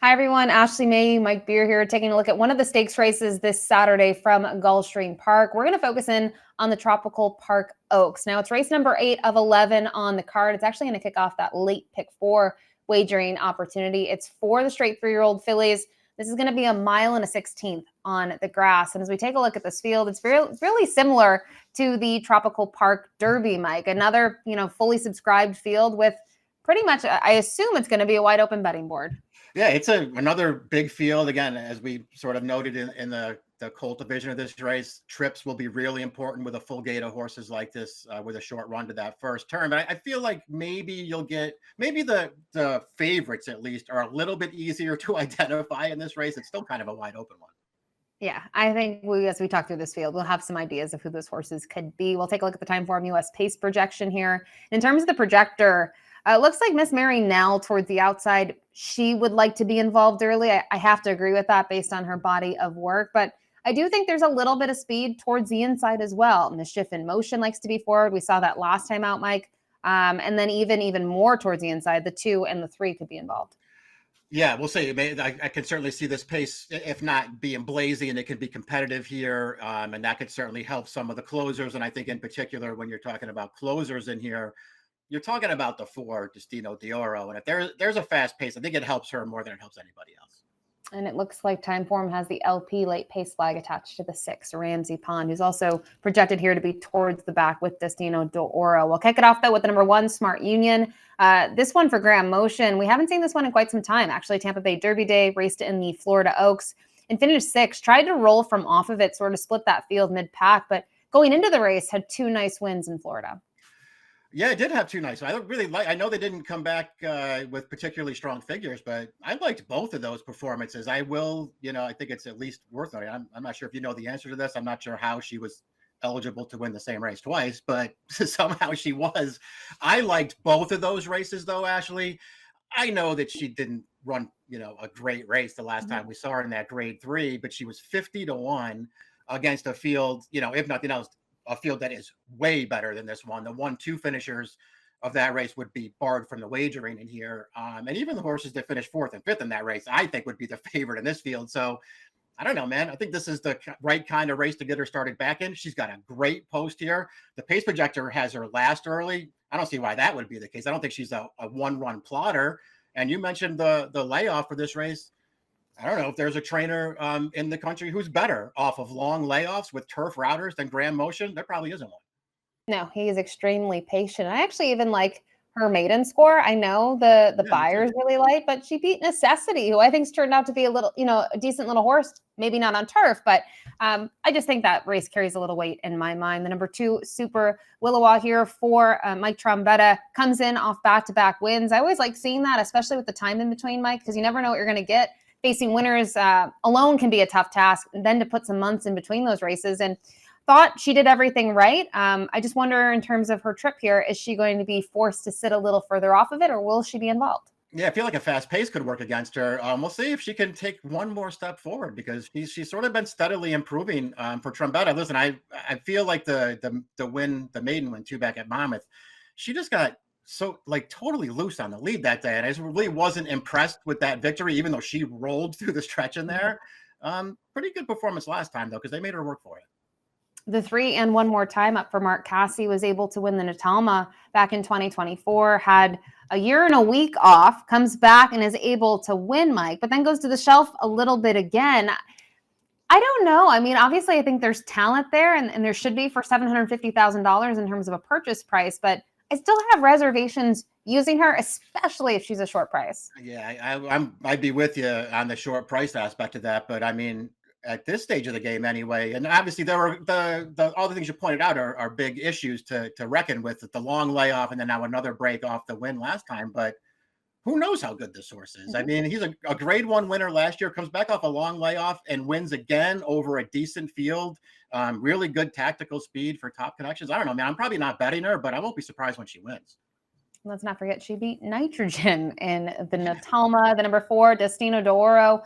Hi, everyone. Ashley May, Mike Beer here, taking a look at one of the stakes races this Saturday from Gulfstream Park. We're going to focus in on the Tropical Park Oaks. Now, it's race number 8 of 11 on the card. It's actually going to kick off that late pick 4 wagering opportunity. It's for the straight 3-year-old fillies. This is going to be a 1.16 on the grass. And as we take a look at this field, it's really similar to the Tropical Park Derby, Mike. Another, fully subscribed field with pretty much, I assume it's going to be a wide open betting board. Yeah, it's another big field. Again, as we sort of noted in the colt division of this race, trips will be really important with a full gate of horses like this with a short run to that first turn. But I feel like maybe the favorites at least are a little bit easier to identify in this race. It's still kind of a wide open one. Yeah, I think as we talk through this field, we'll have some ideas of who those horses could be. We'll take a look at the Timeform US pace projection here. In terms of the projector, it looks like Miss Mary Nell towards the outside. She would like to be involved early. I have to agree with that based on her body of work. But I do think there's a little bit of speed towards the inside as well. Mischief in Motion likes to be forward. We saw that last time out, Mike. And then even more towards the inside, the 2 and the 3 could be involved. Yeah, we'll see. I can certainly see this pace, if not being blazy, and it can be competitive here. And that could certainly help some of the closers. And I think in particular, when you're talking about closers in here, you're talking about the 4 Destino d'Oro. And if there's a fast pace, I think it helps her more than it helps anybody else. And it looks like Timeform has the LP late pace flag attached to the 6, Ramsey Pond, who's also projected here to be towards the back with Destino d'Oro. We'll kick it off, though, with the number 1, Smart Union. This one for Graham Motion. We haven't seen this one in quite some time. Actually, Tampa Bay Derby Day, raced in the Florida Oaks and finished 6th. Tried to roll from off of it, sort of split that field mid-pack, but going into the race had 2 nice wins in Florida. Yeah, it did have 2 nights. I know they didn't come back with particularly strong figures, but I liked both of those performances. I think it's at least worth it. I'm not sure if you know the answer to this. I'm not sure how she was eligible to win the same race twice, but somehow she was. I liked both of those races, though, Ashley. I know that she didn't run, a great race the last time we saw her in that grade 3, but she was 50-1 against a field, if nothing else, a field that is way better than this one. The 1-2 finishers of that race would be barred from the wagering in here. And even the horses that finished 4th and 5th in that race, I think would be the favorite in this field. So I don't know, man. I think this is the right kind of race to get her started back in. She's got a great post here. The pace projector has her last early. I don't see why that would be the case. I don't think she's a one-run plotter. And you mentioned the layoff for this race. I don't know if there's a trainer in the country who's better off of long layoffs with turf routers than Graham Motion. There probably isn't one. No, he is extremely patient. I actually even like her maiden score. I know the buyers really like, but she beat Necessity, who I think's turned out to be a little, a decent little horse. Maybe not on turf, but I just think that race carries a little weight in my mind. The number 2, Super Willowa here for Mike Trombetta comes in off back-to-back wins. I always like seeing that, especially with the time in between, Mike, because you never know what you're going to get. Facing winners alone can be a tough task, and then to put some months in between those races. And thought she did everything right. I just wonder, in terms of her trip here, is she going to be forced to sit a little further off of it, or will she be involved? Yeah, I feel like a fast pace could work against her. We'll see if she can take one more step forward, because she's sort of been steadily improving for Trombetta. Listen, I feel like the maiden win 2 back at Monmouth, she just got so totally loose on the lead that day. And I just really wasn't impressed with that victory, even though she rolled through the stretch in there. Pretty good performance last time, though, because they made her work for it. The 3 and one more time up for Mark Cassie was able to win the Natalma back in 2024, had a year and a week off, comes back and is able to win, Mike, but then goes to the shelf a little bit again. I don't know. I mean, obviously, I think there's talent there, and there should be for $750,000 in terms of a purchase price, but I still have reservations using her, especially if she's a short price. Yeah, I'd be with you on the short price aspect of that, but I mean, at this stage of the game anyway, and obviously there were all the things you pointed out are big issues to reckon with the long layoff and then now another break off the win last time. But who knows how good this horse is? I mean, he's a grade 1 winner last year, comes back off a long layoff and wins again over a decent field. Really good tactical speed for Top Connections. I don't know, man. I'm probably not betting her, but I won't be surprised when she wins. Let's not forget she beat Nitrogen in the Natalma. The number 4, Destino d'Oro,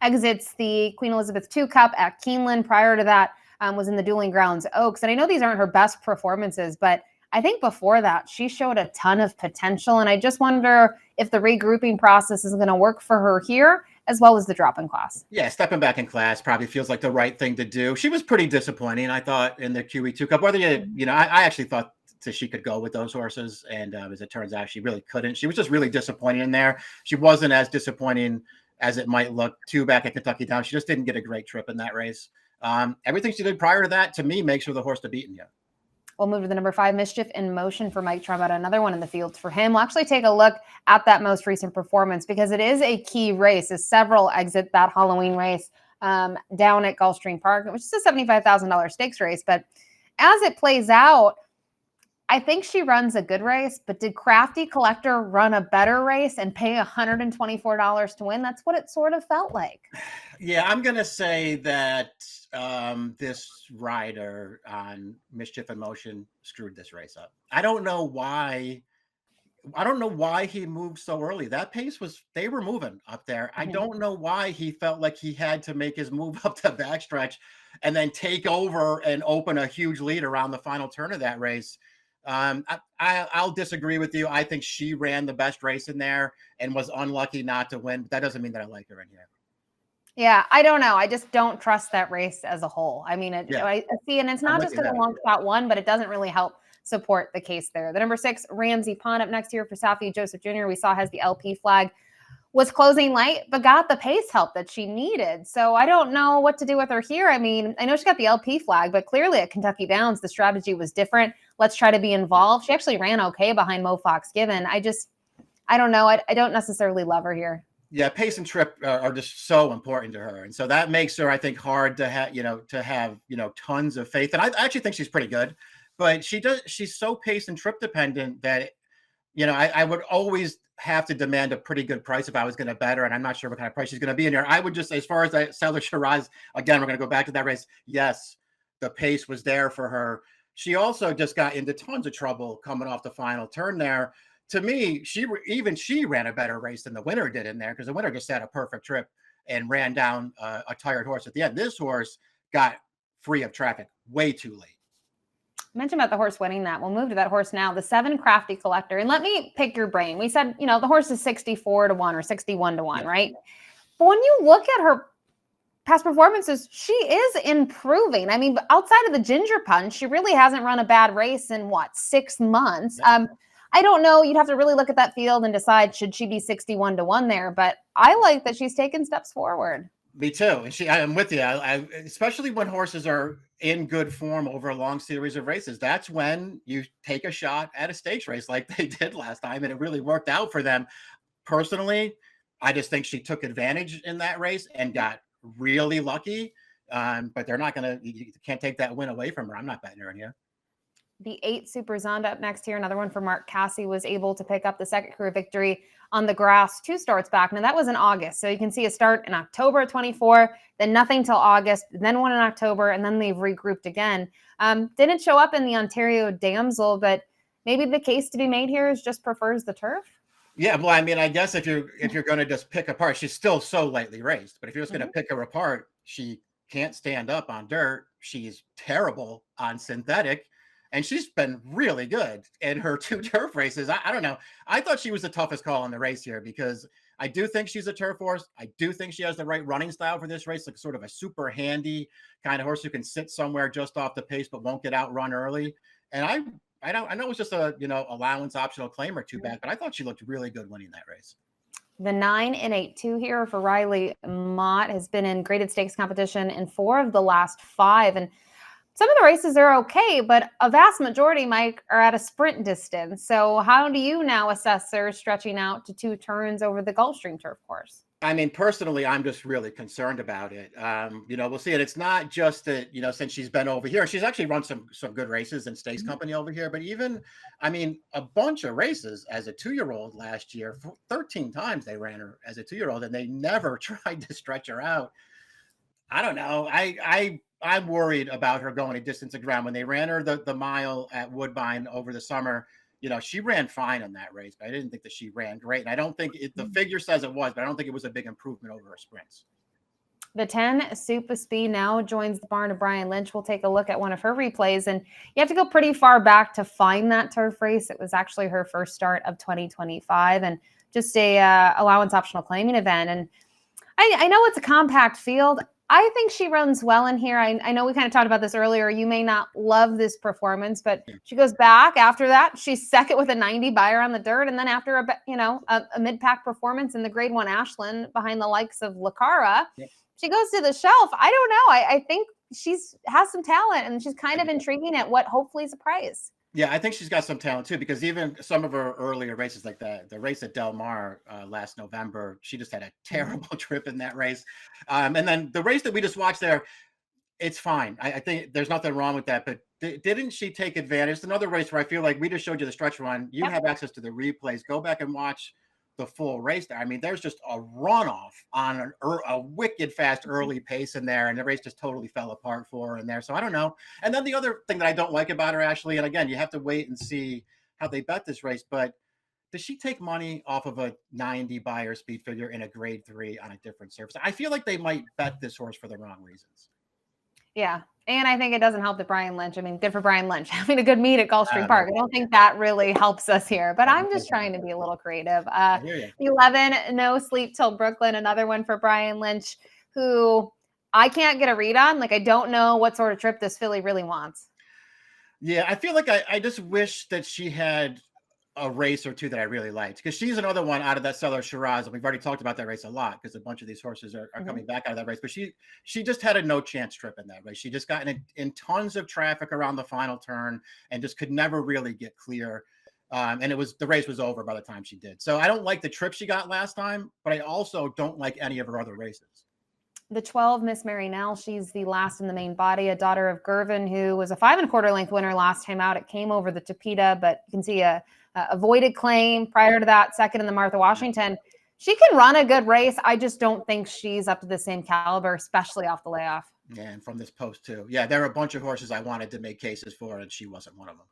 exits the Queen Elizabeth II Cup at Keeneland. Prior to that, was in the Dueling Grounds Oaks. And I know these aren't her best performances, but I think before that, she showed a ton of potential. And I just wonder if the regrouping process is going to work for her here as well as the drop in class. Yeah, stepping back in class probably feels like the right thing to do. She was pretty disappointing, I thought, in the QE2 Cup. Whether I actually thought that she could go with those horses, and as it turns out, she really couldn't. She was just really disappointing in there. She wasn't as disappointing as it might look too back at Kentucky Down. She just didn't get a great trip in that race. Everything she did prior to that, to me, makes her the horse to beat in you. We'll move to the number 5, Mischief in Motion for Mike Trout. Another one in the field for him. We'll actually take a look at that most recent performance because it is a key race as several exit that Halloween race down at Gulfstream Park, which is a $75,000 stakes race. But as it plays out, I think she runs a good race, but did Crafty Collector run a better race and pay $124 to win? That's what it sort of felt like. Yeah, I'm going to say that this rider on Mischief in Motion screwed this race up. I don't know why he moved so early. That pace they were moving up there. I don't know why he felt like he had to make his move up the backstretch and then take over and open a huge lead around the final turn of that race. I'll disagree with you. I think she ran the best race in there and was unlucky not to win. But that doesn't mean that I like her in here. Yeah, I don't know. I just don't trust that race as a whole. I mean, I see, and it's not just because the long shot won, but it doesn't really help support the case there. The number 6, Ramsey Pond up next here for Safi Joseph Jr. We saw has the LP flag, was closing light, but got the pace help that she needed. So I don't know what to do with her here. I mean, I know she got the LP flag, but clearly at Kentucky Downs, the strategy was different. Let's try to be involved. She actually ran okay behind Mo Fox Given. I don't know. I don't necessarily love her here. Yeah, pace and trip are just so important to her, and so that makes her, I think, hard to have, tons of faith. And I actually think she's pretty good, but she's so pace and trip dependent that, I would always have to demand a pretty good price if I was going to bet her, and I'm not sure what kind of price she's going to be in here. I would just, as far as that Seller Shiraz, again, we're going to go back to that race. Yes, the pace was there for her. She also just got into tons of trouble coming off the final turn there. To me, she ran a better race than the winner did in there, because the winner just had a perfect trip and ran down a tired horse at the end. This horse got free of traffic way too late. I mentioned about the horse winning that. We'll move to that horse now, the 7, Crafty Collector. And let me pick your brain. We said, the horse is 64 to 1 or 61 to 1, yeah, right? But when you look at her past performances, she is improving. I mean, outside of the Ginger Punch, she really hasn't run a bad race in 6 months. Yeah. I don't know. You'd have to really look at that field and decide, should she be 61 to 1 there? But I like that she's taken steps forward. Me too. And I'm with you. I especially when horses are in good form over a long series of races. That's when you take a shot at a stakes race like they did last time, and it really worked out for them. Personally, I just think she took advantage in that race and got really lucky. But they're not going to. You can't take that win away from her. I'm not betting her in here. The 8, Super Zonda up next here. Another one for Mark Cassie, was able to pick up the second career victory on the grass 2 starts back. Now that was in August. So you can see a start in October 24, then nothing till August, then one in October, and then they've regrouped again. Didn't show up in the Ontario Damsel, but maybe the case to be made here is just prefers the turf. Yeah, well, I mean, I guess if you're going to just pick apart, she's still so lightly raced. But if you're just going to pick her apart, she can't stand up on dirt. She's terrible on synthetic. And she's been really good in her 2 turf races. I don't know. I thought she was the toughest call in the race here, because I do think she's a turf horse. I do think she has the right running style for this race, like sort of a super handy kind of horse who can sit somewhere just off the pace but won't get outrun early. And I know it was just a allowance optional claim or 2 back, but I thought she looked really good winning that race. The 9 and 8-2 here for Riley Mott has been in graded stakes competition in 4 of the last 5. And some of the races are okay, but a vast majority, Mike, are at a sprint distance. So how do you now assess her stretching out to 2 turns over the Gulfstream turf course? I mean, personally, I'm just really concerned about it. We'll see it. It's not just that, since she's been over here, she's actually run some good races in Stakes Company over here. But even, a bunch of races as a 2-year-old last year, 13 times they ran her as a 2-year-old, and they never tried to stretch her out. I don't know. I'm worried about her going a distance of ground. When they ran her the mile at Woodbine over the summer, she ran fine in that race, but I didn't think that she ran great. And I don't think the figure says it was, but I don't think it was a big improvement over her sprints. The 10, Super Speed, now joins the barn of Brian Lynch. We'll take a look at one of her replays, and you have to go pretty far back to find that turf race. It was actually her first start of 2025 and just a allowance optional claiming event. And I know it's a compact field. I think she runs well in here. I know we kind of talked about this earlier. You may not love this performance, but she goes back after that. She's second with a 90 buyer on the dirt. And then after a mid-pack performance in the grade 1 Ashland behind the likes of Lacara, she goes to the shelf. I don't know. I think has some talent, and she's kind of intriguing at what hopefully is a prize. Yeah, I think she's got some talent too, because even some of her earlier races, like the race at Del Mar last November, she just had a terrible trip in that race. And then the race that we just watched there, it's fine. I think there's nothing wrong with that. But didn't she take advantage? It's another race where I feel like we just showed you the stretch run. You have access to the replays. Go back and watch the full race there. I mean, there's just a runoff on a wicked fast early pace in there, and the race just totally fell apart for her in there. So I don't know. And then the other thing that I don't like about her, Ashley, and again, you have to wait and see how they bet this race, but does she take money off of a 90 buyer speed figure in a grade 3 on a different surface? I feel like they might bet this horse for the wrong reasons. Yeah. And I think it doesn't help that Brian Lynch. I mean, good for Brian Lynch having a good meet at Gulfstream Park. I don't think that really helps us here, but I'm just trying to be a little creative. 11, No Sleep Till Brooklyn, another one for Brian Lynch, who I can't get a read on. Like, I don't know what sort of trip this filly really wants. Yeah, I feel like I just wish that she had a race or two that I really liked, because she's another one out of that Cellar Shiraz, and we've already talked about that race a lot because a bunch of these horses are coming back out of that race. But she just had a no chance trip in that race. She just got in tons of traffic around the final turn and just could never really get clear. And the race was over by the time she did. So I don't like the trip she got last time, but I also don't like any of her other races. The 12, Miss Mary Nell, she's the last in the main body, a daughter of Gervin, who was a 5 1/4 length winner last time out. It came over the Tapeta, but you can see a avoided claim prior to that, second in the Martha Washington. She can run a good race. I just don't think she's up to the same caliber, especially off the layoff. Yeah, and from this post too. Yeah, there are a bunch of horses I wanted to make cases for, and she wasn't one of them.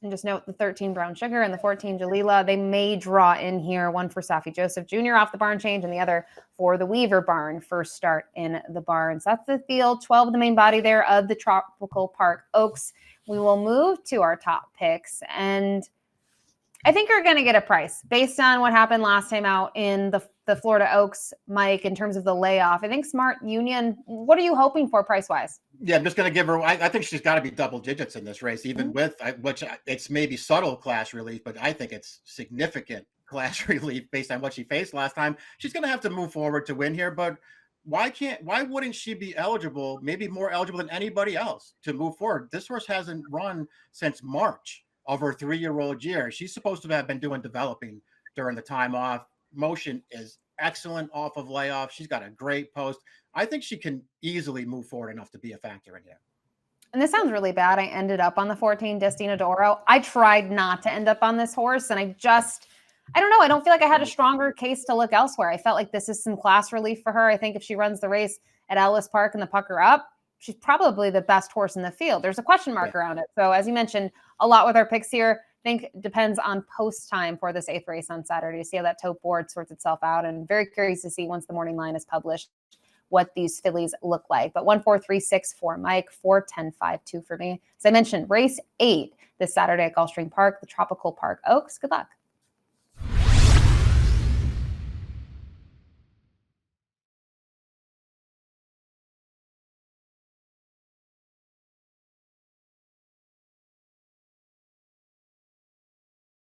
And just note the 13 Brown Sugar and the 14 Jalila. They may draw in here, one for Safi Joseph Jr. off the barn change and the other for the Weaver barn, first start in the barn. So that's the field, 12 of the main body there of the Tropical Park Oaks. We will move to our top picks, and I think you're going to get a price based on what happened last time out in the Florida Oaks, Mike, in terms of the layoff. I think Smart Union, what are you hoping for price-wise? Yeah, I'm just going to give her, I think she's got to be double digits in this race, even with, which it's maybe subtle class relief, but I think it's significant class relief based on what she faced last time. She's going to have to move forward to win here, but why wouldn't she be eligible, maybe more eligible than anybody else to move forward? This horse hasn't run since March of her 3-year-old year. She's supposed to have been doing developing during the time off. Motion is excellent off of layoff. She's got a great post. I think she can easily move forward enough to be a factor in here. And this sounds really bad. I ended up on the 14 Destina d'Oro. I tried not to end up on this horse, and I don't know. I don't feel like I had a stronger case to look elsewhere. I felt like this is some class relief for her. I think if she runs the race at Ellis Park and the pucker up, she's probably the best horse in the field. There's a question mark around it. So as you mentioned, a lot with our picks here. I think it depends on post time for this 8th race on Saturday to see how that tote board sorts itself out. And very curious to see once the morning line is published what these fillies look like. But 1, 4, 3, 6 for Mike, 4, 10, 5, 2 for me. As I mentioned, race 8 this Saturday at Gulfstream Park, the Tropical Park Oaks. Good luck.